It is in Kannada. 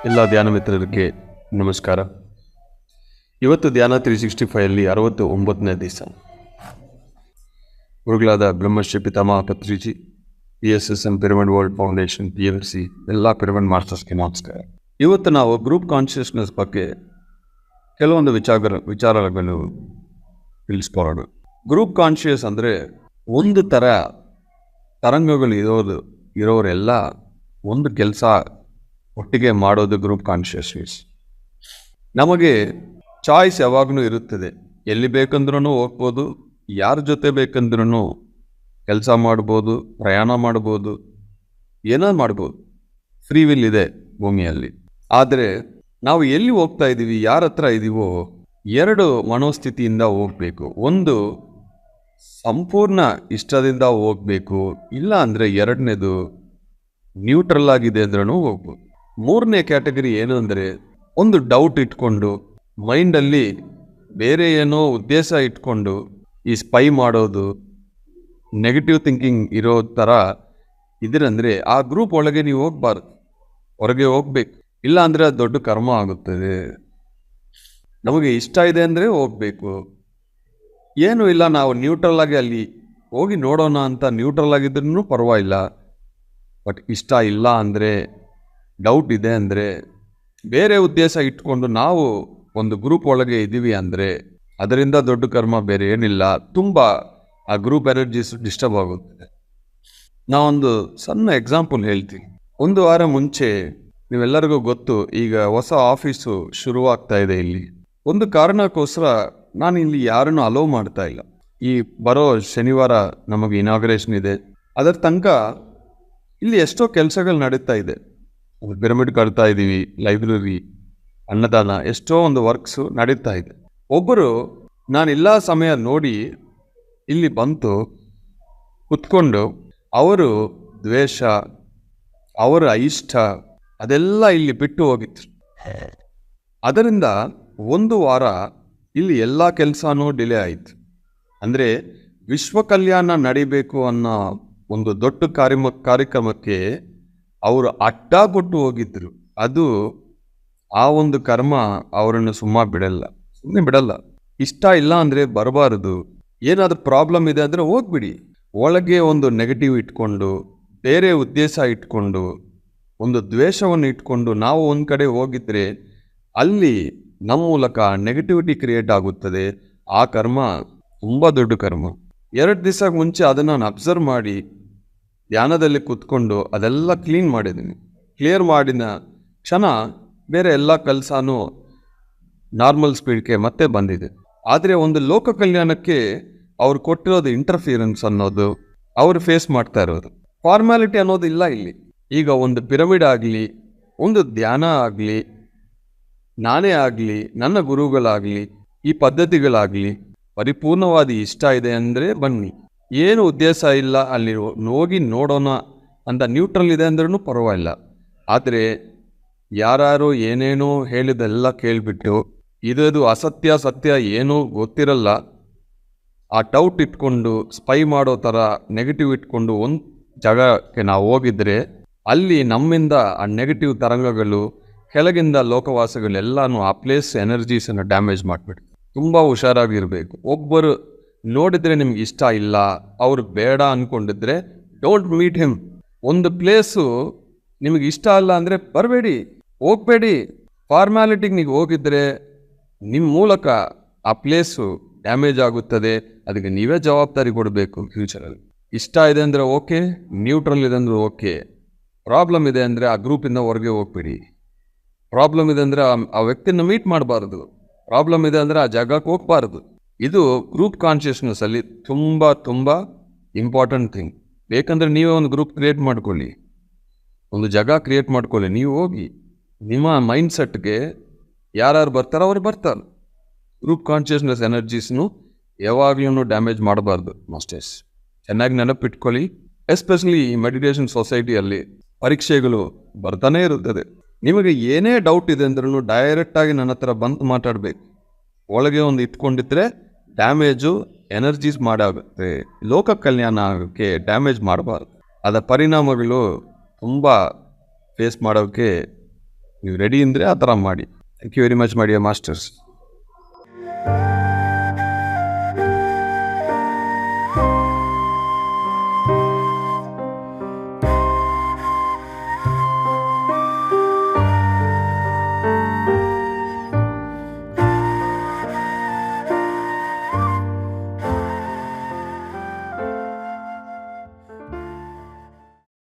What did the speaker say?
ಎಲ್ಲ ಧ್ಯಾನ ಮಿತ್ರರಿಗೆ ನಮಸ್ಕಾರ. ಇವತ್ತು ಧ್ಯಾನ 365 69ನೇ ದಿವಸ. ಗುರುಗಳಾದ ಬ್ರಹ್ಮಶ್ರೀ ಪಿತಾಮಹ Patriji, PSSM pyramid world foundation, PFC ಎಲ್ಲ ಪಿರಮಿಡ್ ಮಾಸ್ಟರ್ಸ್ಗೆ ನಮಸ್ಕಾರ. ಇವತ್ತು ನಾವು ಗ್ರೂಪ್ ಕಾನ್ಷಿಯಸ್ನೆಸ್ ಬಗ್ಗೆ ಕೆಲವೊಂದು ವಿಚಾರಗಳನ್ನು ತಿಳಿಸ್ಕೊಳ್ಳೋಣ. ಗ್ರೂಪ್ ಕಾನ್ಷಿಯಸ್ ಅಂದರೆ ಒಂದು ಥರ ತರಂಗಗಳು ಇರೋರೆಲ್ಲ ಒಂದು ಕೆಲಸ ಒಟ್ಟಿಗೆ ಮಾಡೋದು ಗ್ರೂಪ್ ಕಾನ್ಷಿಯಸ್ನೆಸ್. ನಮಗೆ ಚಾಯ್ಸ್ ಯಾವಾಗಲೂ ಇರುತ್ತದೆ. ಎಲ್ಲಿ ಬೇಕಂದ್ರೂ ಹೋಗ್ಬೋದು, ಯಾರ ಜೊತೆ ಬೇಕಂದ್ರೂ ಕೆಲಸ ಮಾಡ್ಬೋದು, ಪ್ರಯಾಣ ಮಾಡ್ಬೋದು, ಏನೋ ಮಾಡ್ಬೋದು. ಫ್ರೀ ವಿಲ್ ಇದೆ ಭೂಮಿಯಲ್ಲಿ. ಆದರೆ ನಾವು ಎಲ್ಲಿ ಹೋಗ್ತಾ ಇದ್ದೀವಿ, ಯಾರ ಹತ್ರ ಇದ್ದೀವೋ, ಎರಡು ಮನೋಸ್ಥಿತಿಯಿಂದ ಹೋಗಬೇಕು. ಒಂದು ಸಂಪೂರ್ಣ ಇಷ್ಟದಿಂದ ಹೋಗಬೇಕು, ಇಲ್ಲ ಅಂದರೆ ಎರಡನೇದು ನ್ಯೂಟ್ರಲ್ ಆಗಿದೆ ಅಂದ್ರೂ ಹೋಗ್ಬೋದು. ಮೂರನೇ ಕ್ಯಾಟಗರಿ ಏನು ಅಂದರೆ ಒಂದು ಡೌಟ್ ಇಟ್ಕೊಂಡು ಮೈಂಡಲ್ಲಿ ಬೇರೆ ಏನೋ ಉದ್ದೇಶ ಇಟ್ಕೊಂಡು ಈ ಸ್ಪೈ ಮಾಡೋದು, ನೆಗೆಟಿವ್ ಥಿಂಕಿಂಗ್ ಇರೋ ಥರ ಇದ್ರಂದರೆ ಆ ಗ್ರೂಪ್ ಒಳಗೆ ನೀವು ಹೋಗ್ಬಾರ್ದು, ಹೊರಗೆ ಹೋಗ್ಬೇಕು. ಇಲ್ಲ ಅಂದರೆ ಅದು ದೊಡ್ಡ ಕರ್ಮ ಆಗುತ್ತದೆ. ನಮಗೆ ಇಷ್ಟ ಇದೆ ಅಂದರೆ ಹೋಗಬೇಕು. ಏನೂ ಇಲ್ಲ, ನಾವು ನ್ಯೂಟ್ರಲ್ ಆಗಿ ಅಲ್ಲಿ ಹೋಗಿ ನೋಡೋಣ ಅಂತ ನ್ಯೂಟ್ರಲ್ ಆಗಿದ್ರೂ ಪರವಾಗಿಲ್ಲ. ಬಟ್ ಇಷ್ಟ ಇಲ್ಲ ಅಂದರೆ, ಡೌಟ್ ಇದೆ ಅಂದರೆ, ಬೇರೆ ಉದ್ದೇಶ ಇಟ್ಕೊಂಡು ನಾವು ಒಂದು ಗ್ರೂಪ್ ಒಳಗೆ ಇದ್ದೀವಿ ಅಂದರೆ ಅದರಿಂದ ದೊಡ್ಡ ಕರ್ಮ ಬೇರೆ ಏನಿಲ್ಲ. ತುಂಬ ಆ ಗ್ರೂಪ್ ಎನರ್ಜೀಸ್ ಡಿಸ್ಟರ್ಬ್ ಆಗುತ್ತೆ. ನಾವೊಂದು ಸಣ್ಣ ಎಕ್ಸಾಂಪಲ್ ಹೇಳ್ತೀನಿ. ಒಂದು ವಾರ ಮುಂಚೆ ನೀವೆಲ್ಲರಿಗೂ ಗೊತ್ತು, ಈಗ ಹೊಸ ಆಫೀಸು ಶುರುವಾಗ್ತಾ ಇದೆ. ಇಲ್ಲಿ ಒಂದು ಕಾರಣಕ್ಕೋಸ್ಕರ ನಾನು ಇಲ್ಲಿ ಯಾರನ್ನು ಅಲೋ ಮಾಡ್ತಾ ಇಲ್ಲ. ಈ ಬರೋ ಶನಿವಾರ ನಮಗೆ ಇನಾಗ್ರೇಷನ್ ಇದೆ. ಅದರ ತನಕ ಇಲ್ಲಿ ಎಷ್ಟೋ ಕೆಲಸಗಳು ನಡೀತಾ ಇದೆ. ಪಿರಮಿಡ್ ಕಟ್ತಾ ಇದ್ದೀವಿ, ಲೈಬ್ರರಿ, ಅನ್ನದಾನ, ಎಷ್ಟೋ ಒಂದು ವರ್ಕ್ಸು ನಡೀತಾ ಇದೆ. ಒಬ್ಬರು ನಾನಿಲ್ಲ ಸಮಯ ನೋಡಿ ಇಲ್ಲಿ ಬಂತು ಕುತ್ಕೊಂಡು ಅವರು ದ್ವೇಷ, ಅವರ ಇಷ್ಟ ಅದೆಲ್ಲ ಇಲ್ಲಿ ಬಿಟ್ಟು ಹೋಗಿತ್ತು. ಅದರಿಂದ ಒಂದು ವಾರ ಇಲ್ಲಿ ಎಲ್ಲ ಕೆಲಸನೂ ಡಿಲೇ ಆಯಿತು. ಅಂದರೆ ವಿಶ್ವ ಕಲ್ಯಾಣ ನಡಿಬೇಕು ಅನ್ನೋ ಒಂದು ದೊಡ್ಡ ಕಾರ್ಯಕ್ರಮಕ್ಕೆ ಅವರು ಅಡ್ಡ ಕೊಟ್ಟು ಹೋಗಿದ್ರು. ಅದು ಆ ಒಂದು ಕರ್ಮ ಅವರನ್ನು ಸುಮ್ಮನೆ ಬಿಡಲ್ಲ. ಇಷ್ಟ ಇಲ್ಲ ಅಂದರೆ ಬರಬಾರದು. ಏನಾದರೂ ಪ್ರಾಬ್ಲಮ್ ಇದೆ ಅಂದರೆ ಹೋಗ್ಬಿಡಿ. ಒಳಗೆ ಒಂದು ನೆಗೆಟಿವ್ ಇಟ್ಕೊಂಡು, ಬೇರೆ ಉದ್ದೇಶ ಇಟ್ಕೊಂಡು, ಒಂದು ದ್ವೇಷವನ್ನು ಇಟ್ಕೊಂಡು ನಾವು ಒಂದು ಕಡೆ ಹೋಗಿದ್ರೆ ಅಲ್ಲಿ ನಮ್ಮ ಮೂಲಕ ನೆಗೆಟಿವಿಟಿ ಕ್ರಿಯೇಟ್ ಆಗುತ್ತದೆ. ಆ ಕರ್ಮ ತುಂಬ ದೊಡ್ಡ ಕರ್ಮ. 2 ದಿವಸ ಮುಂಚೆ ಅದನ್ನು ನಾನು ಅಬ್ಸರ್ವ್ ಮಾಡಿ ಧ್ಯಾನದಲ್ಲಿ ಕೂತ್ಕೊಂಡು ಅದೆಲ್ಲ ಕ್ಲಿಯರ್ ಮಾಡಿದ ಕ್ಷಣ ಬೇರೆ ಎಲ್ಲ ಕೆಲಸನೂ ನಾರ್ಮಲ್ ಸ್ಪೀಡ್ಗೆ ಮತ್ತೆ ಬಂದಿದೆ. ಆದರೆ ಒಂದು ಲೋಕ ಕಲ್ಯಾಣಕ್ಕೆ ಅವ್ರು ಕೊಟ್ಟಿರೋದು ಇಂಟರ್ಫಿಯರೆನ್ಸ್ ಅನ್ನೋದು ಅವರು ಫೇಸ್ ಮಾಡ್ತಾ ಇರೋದು. ಫಾರ್ಮ್ಯಾಲಿಟಿ ಅನ್ನೋದು ಇಲ್ಲ ಇಲ್ಲಿ. ಈಗ ಒಂದು ಪಿರಮಿಡ್ ಆಗಲಿ, ಒಂದು ಧ್ಯಾನ ಆಗಲಿ, ನಾನೇ ಆಗಲಿ, ನನ್ನ ಗುರುಗಳಾಗಲಿ, ಈ ಪದ್ಧತಿಗಳಾಗಲಿ ಪರಿಪೂರ್ಣವಾದ ಇಷ್ಟ ಇದೆ ಅಂದರೆ ಬನ್ನಿ. ಏನು ಉದ್ದೇಶ ಇಲ್ಲ, ಅಲ್ಲಿ ಹೋಗಿ ನೋಡೋಣ ಅಂತ ನ್ಯೂಟ್ರಲ್ ಇದೆ ಅಂದ್ರೂ ಪರವಾಗಿಲ್ಲ. ಆದರೆ ಯಾರು ಏನೇನೋ ಹೇಳಿದೆಲ್ಲ ಕೇಳಿಬಿಟ್ಟು ಇದು ಅಸತ್ಯ ಸತ್ಯ ಏನೂ ಗೊತ್ತಿರಲ್ಲ, ಆ ಡೌಟ್ ಇಟ್ಕೊಂಡು ಸ್ಪೈ ಮಾಡೋ ಥರ ನೆಗೆಟಿವ್ ಇಟ್ಕೊಂಡು ಒಂದು ಜಾಗಕ್ಕೆ ನಾವು ಹೋಗಿದ್ರೆ ಅಲ್ಲಿ ನಮ್ಮಿಂದ ಆ ನೆಗೆಟಿವ್ ತರಂಗಗಳು ಕೆಳಗಿಂದ ಲೋಕವಾಸಗಳೆಲ್ಲನೂ ಆ ಪ್ಲೇಸ್ ಎನರ್ಜೀಸನ್ನು ಡ್ಯಾಮೇಜ್ ಮಾಡಿಬಿಟ್ಟು ತುಂಬ ಹುಷಾರಾಗಿರಬೇಕು. ಒಬ್ಬರು ನೋಡಿದರೆ ನಿಮ್ಗೆ ಇಷ್ಟ ಇಲ್ಲ, ಅವ್ರು ಬೇಡ ಅಂದ್ಕೊಂಡಿದ್ರೆ ಡೋಂಟ್ ಮೀಟ್ ಹಿಮ್. ಒಂದು ಪ್ಲೇಸು ನಿಮಗೆ ಇಷ್ಟ ಅಲ್ಲ ಅಂದರೆ ಬರಬೇಡಿ, ಹೋಗಬೇಡಿ. ಫಾರ್ಮ್ಯಾಲಿಟಿಗೆ ನೀವು ಹೋಗಿದ್ರೆ ನಿಮ್ಮ ಮೂಲಕ ಆ ಪ್ಲೇಸು ಡ್ಯಾಮೇಜ್ ಆಗುತ್ತದೆ. ಅದಕ್ಕೆ ನೀವೇ ಜವಾಬ್ದಾರಿ ಕೊಡಬೇಕು ಫ್ಯೂಚರಲ್ಲಿ. ಇಷ್ಟ ಇದೆ ಅಂದರೆ ಓಕೆ, ನ್ಯೂಟ್ರಲ್ ಇದೆ ಅಂದರೆ ಓಕೆ. ಪ್ರಾಬ್ಲಮ್ ಇದೆ ಅಂದರೆ ಆ ಗ್ರೂಪಿಂದ ಹೊರಗೆ ಹೋಗ್ಬೇಡಿ. ಪ್ರಾಬ್ಲಮ್ ಇದೆ ಅಂದರೆ ಆ ವ್ಯಕ್ತಿನ ಮೀಟ್ ಮಾಡಬಾರ್ದು. ಪ್ರಾಬ್ಲಮ್ ಇದೆ ಅಂದರೆ ಆ ಜಾಗಕ್ಕೆ ಹೋಗಬಾರ್ದು. ಇದು ಗ್ರೂಪ್ ಕಾನ್ಷಿಯಸ್ನೆಸ್ಸಲ್ಲಿ ತುಂಬ ತುಂಬ ಇಂಪಾರ್ಟೆಂಟ್ ಥಿಂಗ್. ಬೇಕಂದರೆ ನೀವೇ ಒಂದು ಗ್ರೂಪ್ ಕ್ರಿಯೇಟ್ ಮಾಡ್ಕೊಳ್ಳಿ, ಒಂದು ಜಾಗ ಕ್ರಿಯೇಟ್ ಮಾಡ್ಕೊಳ್ಳಿ. ನೀವು ಹೋಗಿ ನಿಮ್ಮ ಮೈಂಡ್ ಸೆಟ್ಗೆ ಯಾರು ಬರ್ತಾರೋ ಅವ್ರು ಬರ್ತಾರೆ. ಗ್ರೂಪ್ ಕಾನ್ಷಿಯಸ್ನೆಸ್ ಎನರ್ಜೀಸ್ನು ಯಾವಾಗಲೂ ಡ್ಯಾಮೇಜ್ ಮಾಡಬಾರ್ದು. ಮಾಸ್ಟರ್ಸ್ ಚೆನ್ನಾಗಿ ನೆನಪಿಟ್ಕೊಳ್ಳಿ. ಎಸ್ಪೆಷಲಿ ಈ ಮೆಡಿಟೇಷನ್ ಸೊಸೈಟಿಯಲ್ಲಿ ಪರೀಕ್ಷೆಗಳು ಬರ್ತಾನೆ ಇರುತ್ತದೆ. ನಿಮಗೆ ಏನೇ ಡೌಟ್ ಇದೆ ಅಂದ್ರೂ ಡೈರೆಕ್ಟಾಗಿ ನನ್ನ ಹತ್ರ ಬಂದು ಮಾತಾಡಬೇಕು. ಒಳಗೆ ಒಂದು ಇಟ್ಕೊಂಡಿದ್ರೆ ಡ್ಯಾಮೇಜು ಎನರ್ಜೀಸ್ ಮಾಡಾಗುತ್ತೆ. ಲೋಕ ಕಲ್ಯಾಣ ಆಗೋಕ್ಕೆ ಡ್ಯಾಮೇಜ್ ಮಾಡಬಾರ್ದು. ಅದರ ಪರಿಣಾಮಗಳು ತುಂಬ ಫೇಸ್ ಮಾಡೋಕ್ಕೆ ನೀವು ರೆಡಿ ಅಂದರೆ ಆ ಥರ ಮಾಡಿ. Thank you very much my dear masters.